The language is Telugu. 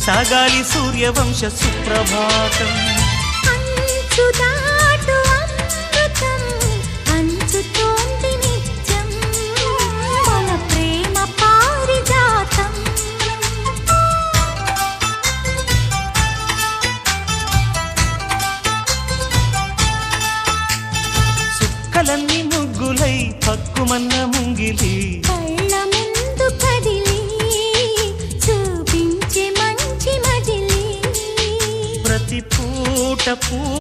సాగాలి సూర్యవంశ సుప్రభాతం. అంచుదాటు అమృతం అంచుతోంది నిత్యం మన ప్రేమ పారిజాతం. సుక్కలన్నీ ముగ్గులై పక్కుమన్న ముంగిలి కళ్ళ ముందు కదిలి చూపించే మంచి మజిలీ ప్రతి పూట